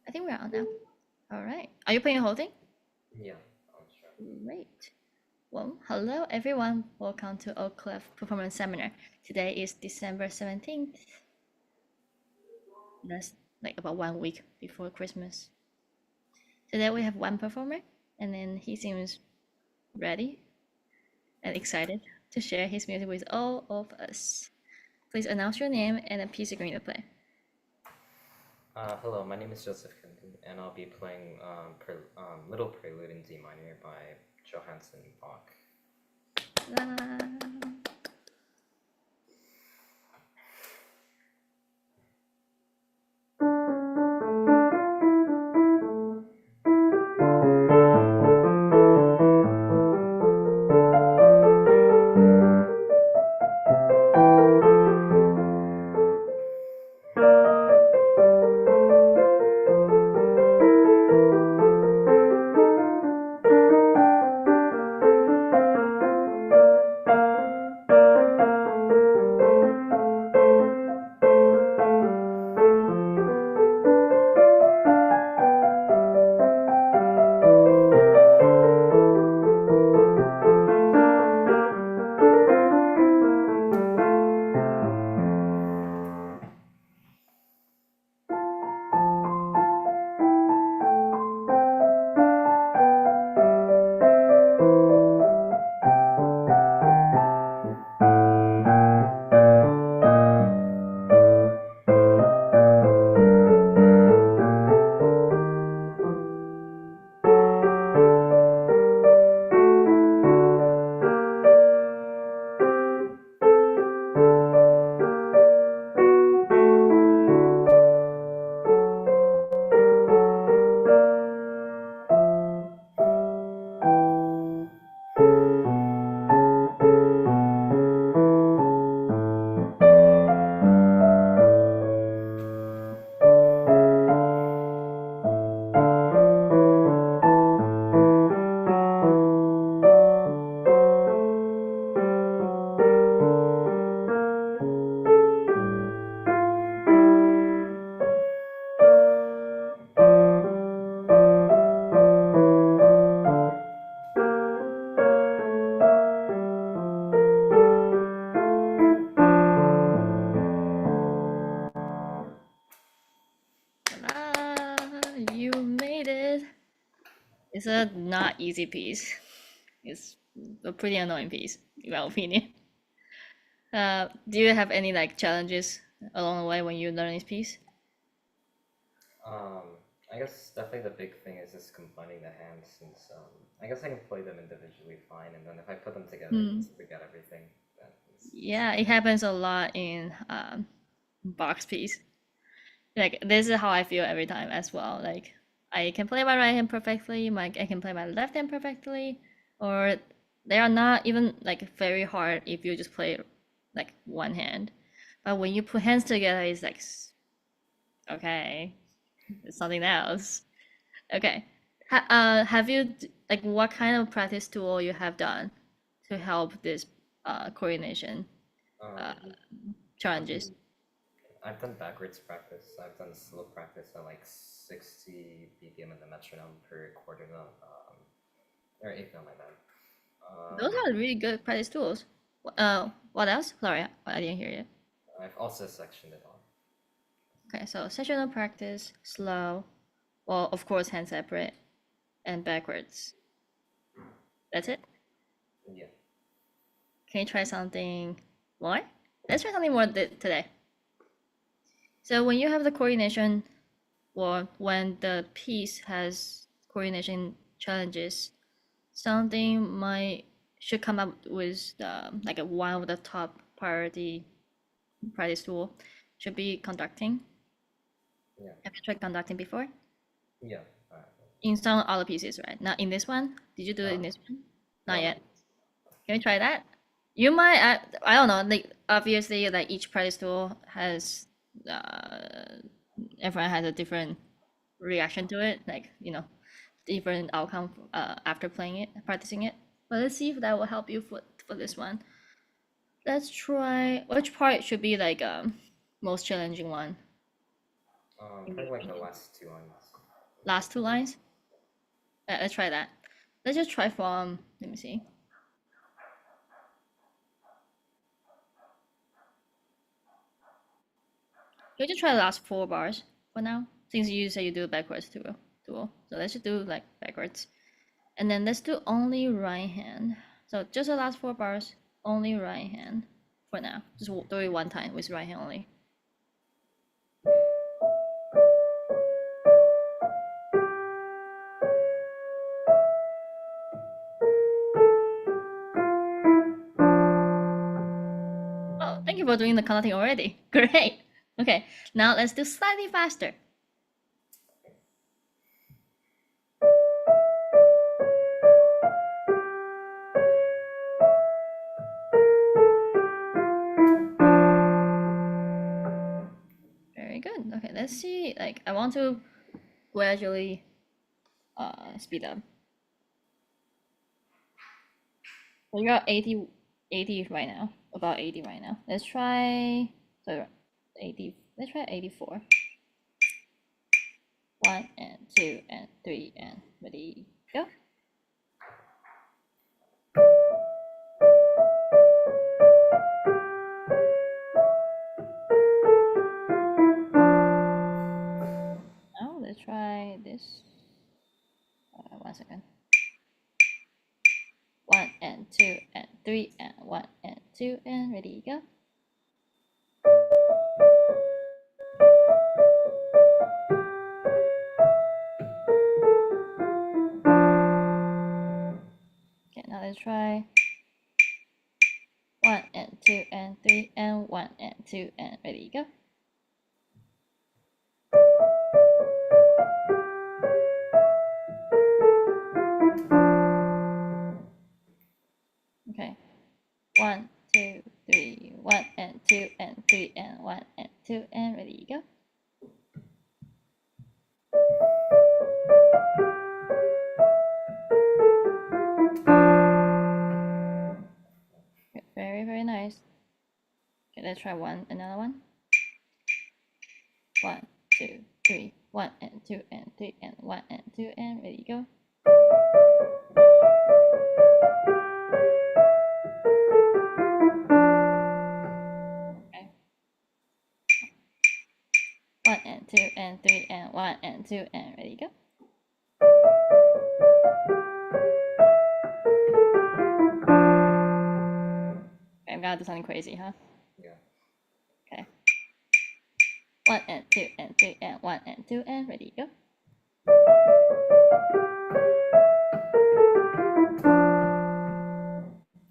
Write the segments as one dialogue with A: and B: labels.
A: I think we're on now. All right. Are you playing the whole thing?
B: Yeah, I'm sure.
A: Great. Well, hello everyone. Welcome to Oak Cliff Performance Seminar. Today is December 17th. That's like about 1 week before Christmas. Today we have one performer, and then he seems ready and excited to share his music with all of us. Please announce your name and the piece you're going to play.
B: Hello, my name is Joseph Kundi, and I'll be playing Little Prelude in D minor by Johann Bach.
A: You made it. It's a not easy piece. It's a pretty annoying piece, in my opinion. Do you have any like challenges along the way when you learn this piece?
B: Um, I guess definitely the big thing is just combining the hands, since I guess I can play them individually fine, and then if I put them together, I just forget everything.
A: Yeah, it happens a lot in box piece. Like this is how I feel every time as well. Like I can play my right hand perfectly, I can play my left hand perfectly, or they are not even like very hard if you just play like one hand. But when you put hands together, it's like okay, it's something else. Okay. Have you like what kind of practice tool you have done to help this coordination uh,
B: Um, I've
A: challenges?
B: done I've done backwards practice. I've done slow practice at like 60 BPM in the metronome per quarter note, or eighth note, my bad.
A: Those are really good practice tools. What else? Sorry, I didn't hear you.
B: I've also sectioned it on.
A: Okay, so sessional practice, slow, well, of course, hand separate, and backwards. That's it.
B: Yeah.
A: Can you try something more? Let's try something more today. So when you have the coordination, or when the piece has coordination challenges, something might should come up with like one of the top priority practice tool should be conducting.
B: Yeah.
A: Have you tried conducting before?
B: Yeah.
A: In some other pieces, right? Not in this one. Did you do it
B: Uh,
A: in this one? Not
B: no, no.
A: yet. Can we try that? You might. I don't know. Like obviously, like each practice tool has. Everyone has a different reaction to it. Like different outcome after playing it, practicing it. But let's see if that will help you for this one. Let's try. Which part should be like most challenging one? In your
B: Probably like the
A: opinion?
B: last two ones.
A: last 2 lines. Let's try that. Let's just try from, let me see. Let's just try the last 4 bars for now, since you say you do backwards too. So let's just do like backwards. And then let's do only right hand. So just the last 4 bars, only right hand for now. Just do it one time with right hand only. Oh, thank you for doing the counting already. Great. Okay, now let's do slightly faster. Very good. Okay, let's see. Like, I want to gradually speed up. So you're 80 right now, about 80 right now. Let's try, so 80, let's try 84. 1 and 2 and 3 and ready, go. Now let's try this. 1 second. 1 and 2 and 3 and 1 and 2 and ready, go. Okay, now let's try 1 and 2 and 3 and 1 and 2 and ready, go. Okay. 1, 2, 3, 1 and 2 and 3 and 1 and 2 and ready, go. Okay, very, very nice. Okay, let's try another one. 1, 2, 3, 1 and 2 and 3 and 1 and 2 and ready, go. Okay. 1 and 2 and 3 and 1 and 2 and ready, go. Okay, I'm gonna do something crazy, huh?
B: Yeah.
A: Okay. 1 and 2 and 3 and 1 and 2 and ready, go.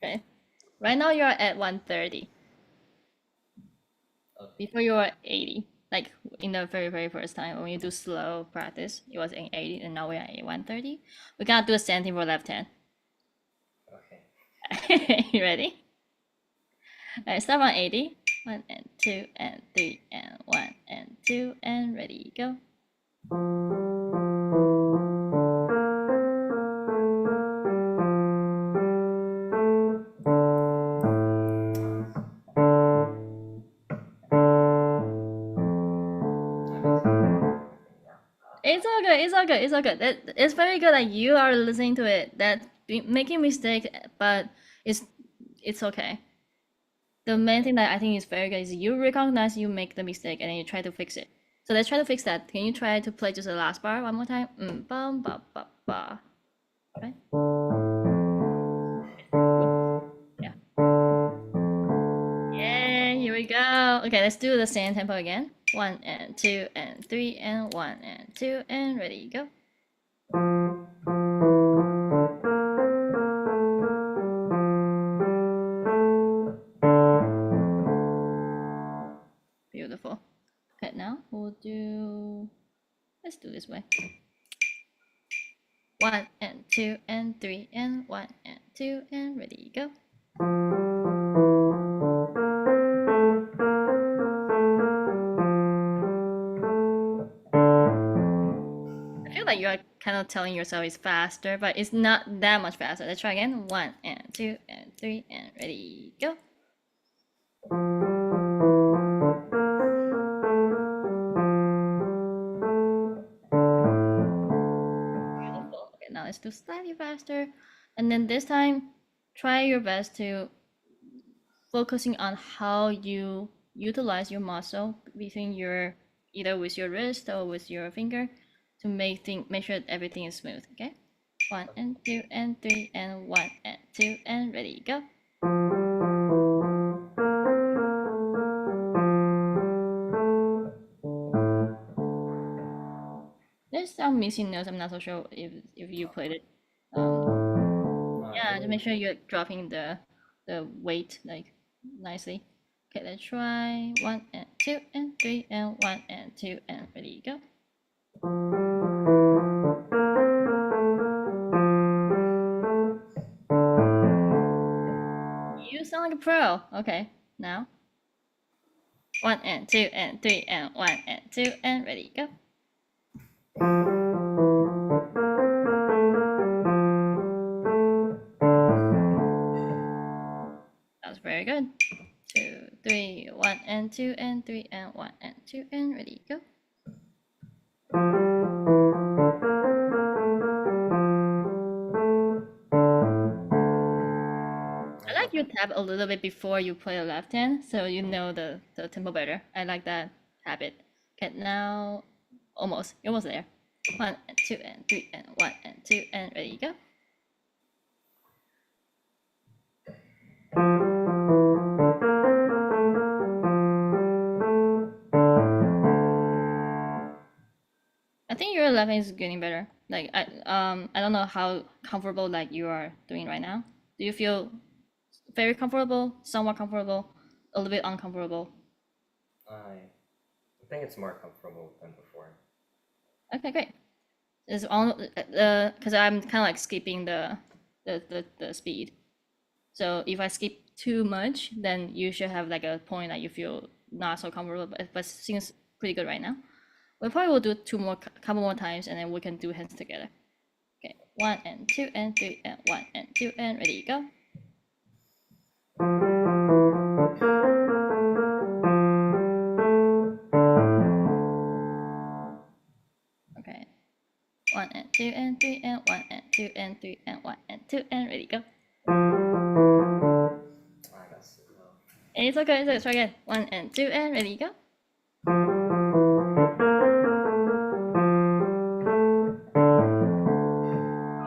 A: Okay. Right now you're at 130.
B: Okay.
A: Before you were 80. Like in the very, very first time when you do slow practice, it was in 80 and now we're at 130. We gotta do the same thing for left hand.
B: Okay.
A: You ready? Alright, start on 80. 1 and 2 and 3 and 1 and 2 and ready, go. It's all good. It's all good. It's all good. It's very good that you are listening to it. That making mistake, but it's okay. The main thing that I think is very good is you recognize you make the mistake and then you try to fix it. So let's try to fix that. Can you try to play just the last bar one more time? Bum ba ba ba. Right? Yeah. Yeah, here we go. Okay, let's do the same tempo again. 1 and 2 and 3 and 1 and 2 and ready, go. Beautiful. Okay, now let's do this way. 1 and 2 and 3 and 1 and 2 and ready, go. I feel like you're kind of telling yourself it's faster, but it's not that much faster. Let's try again. 1 and 2 and 3 and ready, go. faster. And then this time, try your best to focusing on how you utilize your muscle between your either with your wrist or with your finger to make sure everything is smooth. Okay, 1 and 2 and 3 and 1 and 2 and ready go. There's some missing notes. I'm not so sure if you played it. Yeah, to make sure you're dropping the weight like nicely. Okay, let's try 1 and 2 and 3 and 1 and 2 and ready go. You sound like a pro. Okay, now 1 and 2 and 3 and 1 and 2 and ready go. That was very good. 2, 3, 1 and 2 and 3 and 1 and 2 and ready go. I like you tap a little bit before you play the left hand, so you know the tempo better. I like that habit. Okay, now almost. You're almost there. 1 and 2 and 3 and 1 and 2 and ready go. I think your left hand is getting better. Like I don't know how comfortable like you are doing right now. Do you feel very comfortable, somewhat comfortable, a little bit uncomfortable?
B: I think it's more comfortable than before.
A: Okay, great. It's on because I'm kind of like skipping the speed. So if I skip too much, then you should have like a point that you feel not so comfortable, but seems pretty good right now. We probably will do couple more times, and then we can do hands together. Okay, 1 and 2 and 3 and 1 and 2 and ready go. Okay, 1 and 2 and 3 and 1 and 2 and 3 and 1 and 2 and ready go.
B: I guess.
A: And it's okay, let's try again. 1 and 2 and ready go.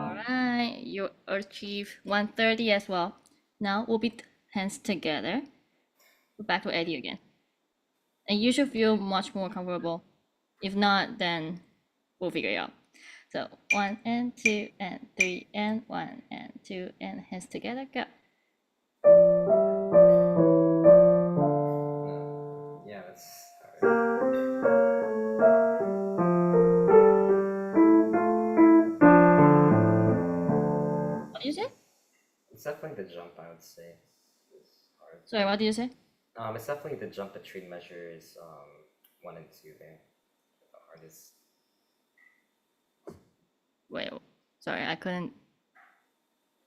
A: Alright, you achieve 130 as well. Now we'll beat hands together. Back to 80 again. And you should feel much more comfortable. If not, then we'll figure it out. So 1 and 2 and 3 and 1 and 2 and hands together, go.
B: Yeah, that's hard.
A: What did you say?
B: It's definitely the jump, I would say. It's hard.
A: Sorry, what did you say?
B: It's definitely the jump between measures 1 and 2 there. The hardest.
A: Wait, sorry, I couldn't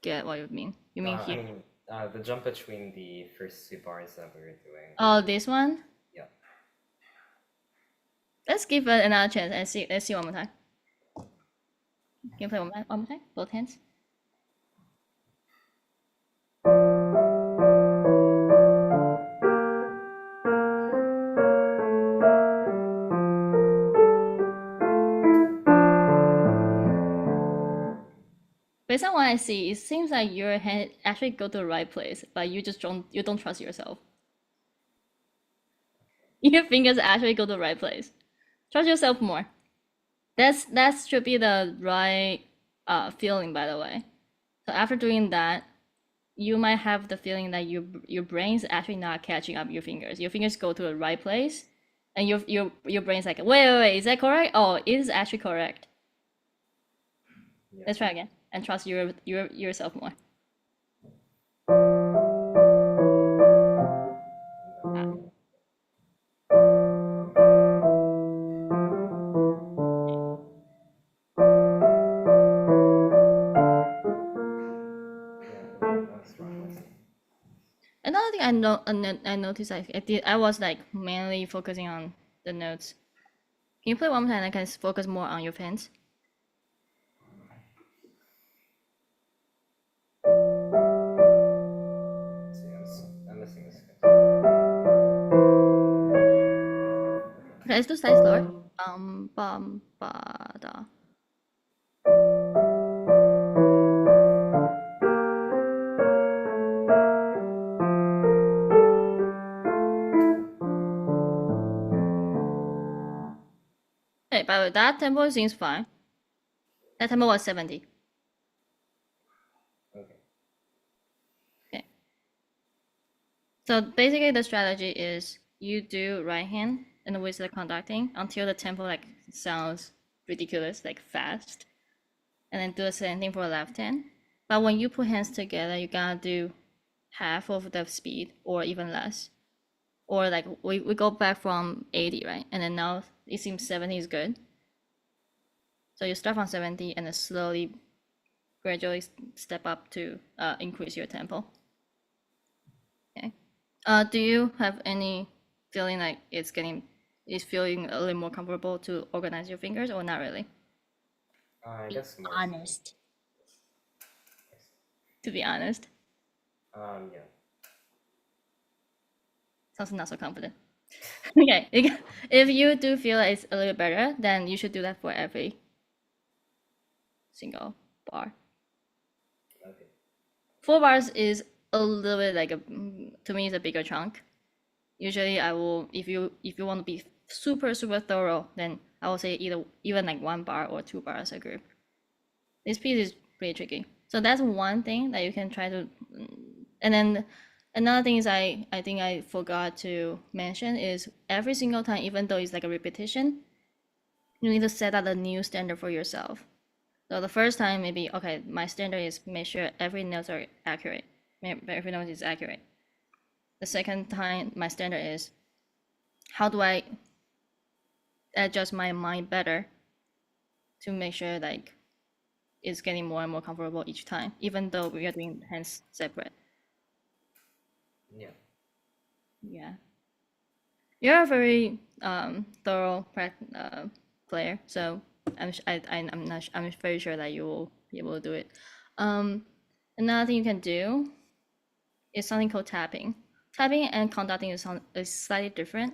A: get what you mean. You mean here?
B: The jump between the first 2 bars that we were doing.
A: Oh, this one?
B: Yeah.
A: Let's give it another chance and see. Let's see one more time. Can you play one more time? Both hands. Based on what I see, it seems like your hand actually go to the right place, but you just don't trust yourself. Your fingers actually go to the right place. Trust yourself more. That should be the right feeling, by the way. So after doing that, you might have the feeling that your brain's actually not catching up your fingers. Your fingers go to the right place, and your brain's like, wait, is that correct? Oh, it is actually correct.
B: Yeah.
A: Let's try again and trust yourself more. Another thing I noticed I was like mainly focusing on the notes. Can you play one more time? I can focus more on your fans. Okay, let's do slightly slower. Bum, ba, da. Okay, but that tempo seems fine. That tempo was 70.
B: Okay.
A: Okay. So basically the strategy is you do right hand and with the conducting until the tempo like sounds ridiculous, like fast. And then do the same thing for left hand. But when you put hands together, you gotta do half of the speed or even less. Or like we go back from 80, right? And then now it seems 70 is good. So you start from 70 and then slowly, gradually step up to increase your tempo. Okay. Do you have any feeling like it's feeling a little more comfortable to organize your fingers or not really?
B: I
C: Be
B: guess mostly.
C: honest.
A: To be honest,
B: Yeah.
A: sounds not so confident. Okay, if you do feel like it's a little better, then you should do that for every single bar.
B: Okay.
A: 4 bars is a little bit like to me it's a bigger chunk. Usually I will if you want to be super thorough, then I will say either even like 1 bar or 2 bars a group. This piece is pretty tricky. So that's one thing that you can try to, and then another thing is I think I forgot to mention is every single time, even though it's like a repetition, you need to set out a new standard for yourself. So the first time maybe okay, my standard is make sure every notes are accurate. Every note is accurate. The second time my standard is how do I adjust my mind better to make sure like it's getting more and more comfortable each time, even though we are doing hands separate.
B: Yeah.
A: Yeah, you're a very thorough player, so I'm not I'm very sure that you will be able to do it. Um, Another thing you can do is something called tapping. Tapping and conducting is slightly different.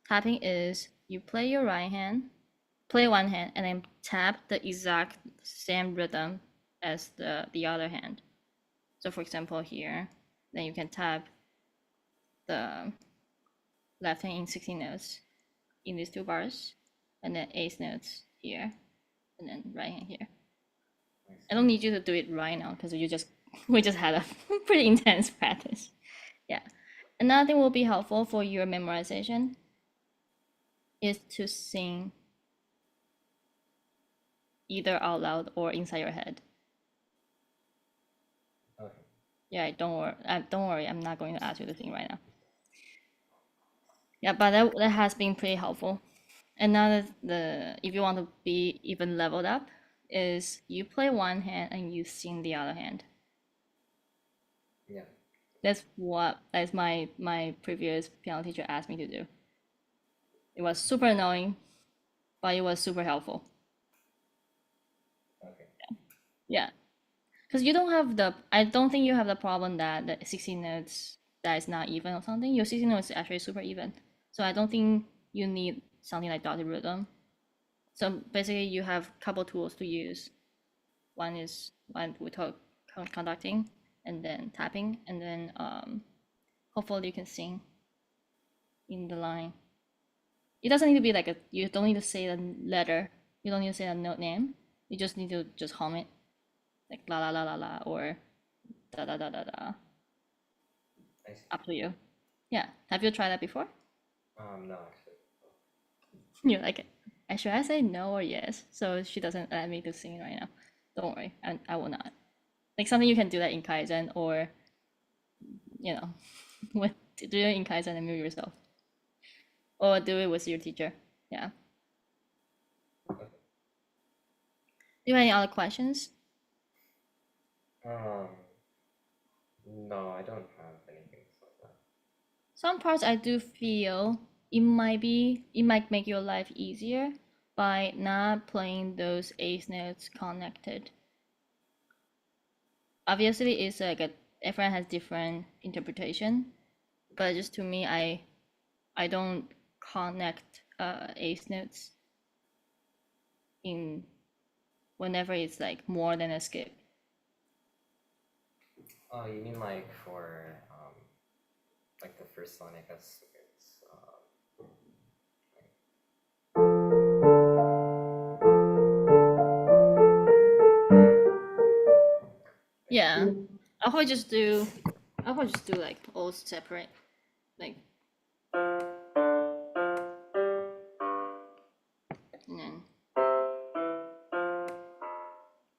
A: Tapping is you play your right hand, play one hand, and then tap the exact same rhythm as the other hand. So for example here, then you can tap the left hand in 16 notes in these 2 bars, and then eighth notes here, and then right hand here. I don't need you to do it right now because you just we just had a pretty intense practice. Yeah. Another thing will be helpful for your memorization is to sing either out loud or inside your head.
B: Okay.
A: Yeah, don't worry. I'm not going to ask you to sing right now. Yeah, but that has been pretty helpful. Another the if you want to be even leveled up is you play one hand and you sing the other hand.
B: Yeah.
A: That's my previous piano teacher asked me to do. It was super annoying, but it was super helpful.
B: Okay.
A: Yeah, because you don't have the I don't think you have the problem that the 16 notes that is not even or something. Your 16 notes is actually super even, so I don't think you need something like dotted rhythm. So basically, you have a couple tools to use. One we talk conducting, and then tapping, and then hopefully you can sing in the line. It doesn't need to be like a. You don't need to say the letter. You don't need to say the note name. You just need to just hum it, like la la la la la or da da da da da.
B: I see.
A: Up to you. Yeah. Have you tried that before?
B: No, actually.
A: You're like, should I say no or yes? So she doesn't let me to sing right now. Don't worry, I will not. Like something you can do that in Kaizen or you know, with do it in Kaizen and mute yourself, or do it with your teacher. Yeah.
B: Okay.
A: Do you have any other questions?
B: Um, no, I don't have anything like that.
A: Some parts I do feel it might make your life easier by not playing those eighth notes connected. Obviously, it's like everyone has different interpretation, but just to me, I don't connect. eighth notes in whenever it's like more than a skip.
B: Oh, you mean like for like the first one, I guess it's
A: Yeah, I'll probably just do like all separate, like, and then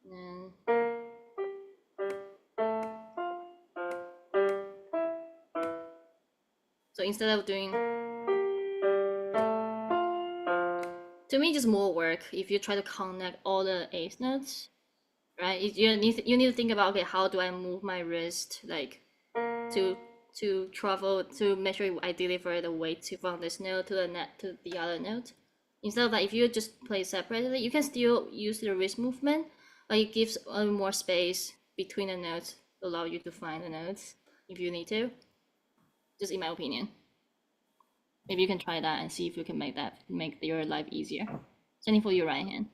A: and then so instead of doing, to me, just more work if you try to connect all the eighth notes, right? You need to think about, okay, how do I move my wrist, like, to travel, to make sure I deliver the weight from this note to the other note. Instead of that, if you just play separately, you can still use the wrist movement, but it gives a little more space between the notes to allow you to find the notes if you need to. Just in my opinion. Maybe you can try that and see if you can make your life easier. Same for your right hand.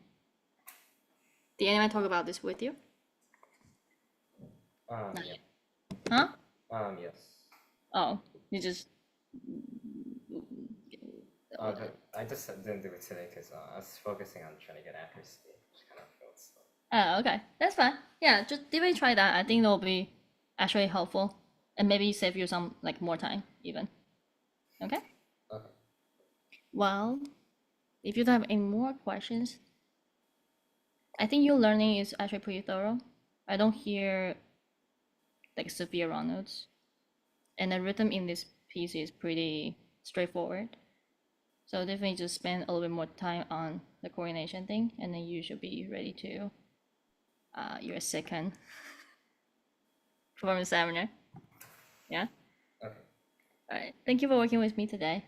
A: Did anyone talk about this with you? Not
B: yeah.
A: yet. Huh?
B: Yes.
A: Oh, you just.
B: I just didn't do it today because I was focusing on trying to get accuracy, which kind of felt slow.
A: Oh, okay, that's fine. Yeah, just definitely try that. I think that'll be actually helpful, and maybe save you some like more time even. Okay.
B: Okay.
A: Well, if you don't have any more questions, I think your learning is actually pretty thorough. I don't hear like severe wrong notes, and the rhythm in this piece is pretty straightforward. So definitely just spend a little bit more time on the coordination thing, and then you should be ready to your second performance seminar. Yeah.
B: Okay.
A: All right. Thank you for working with me today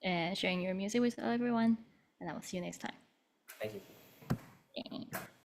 A: and sharing your music with everyone. And I will see you next time.
B: Thank you.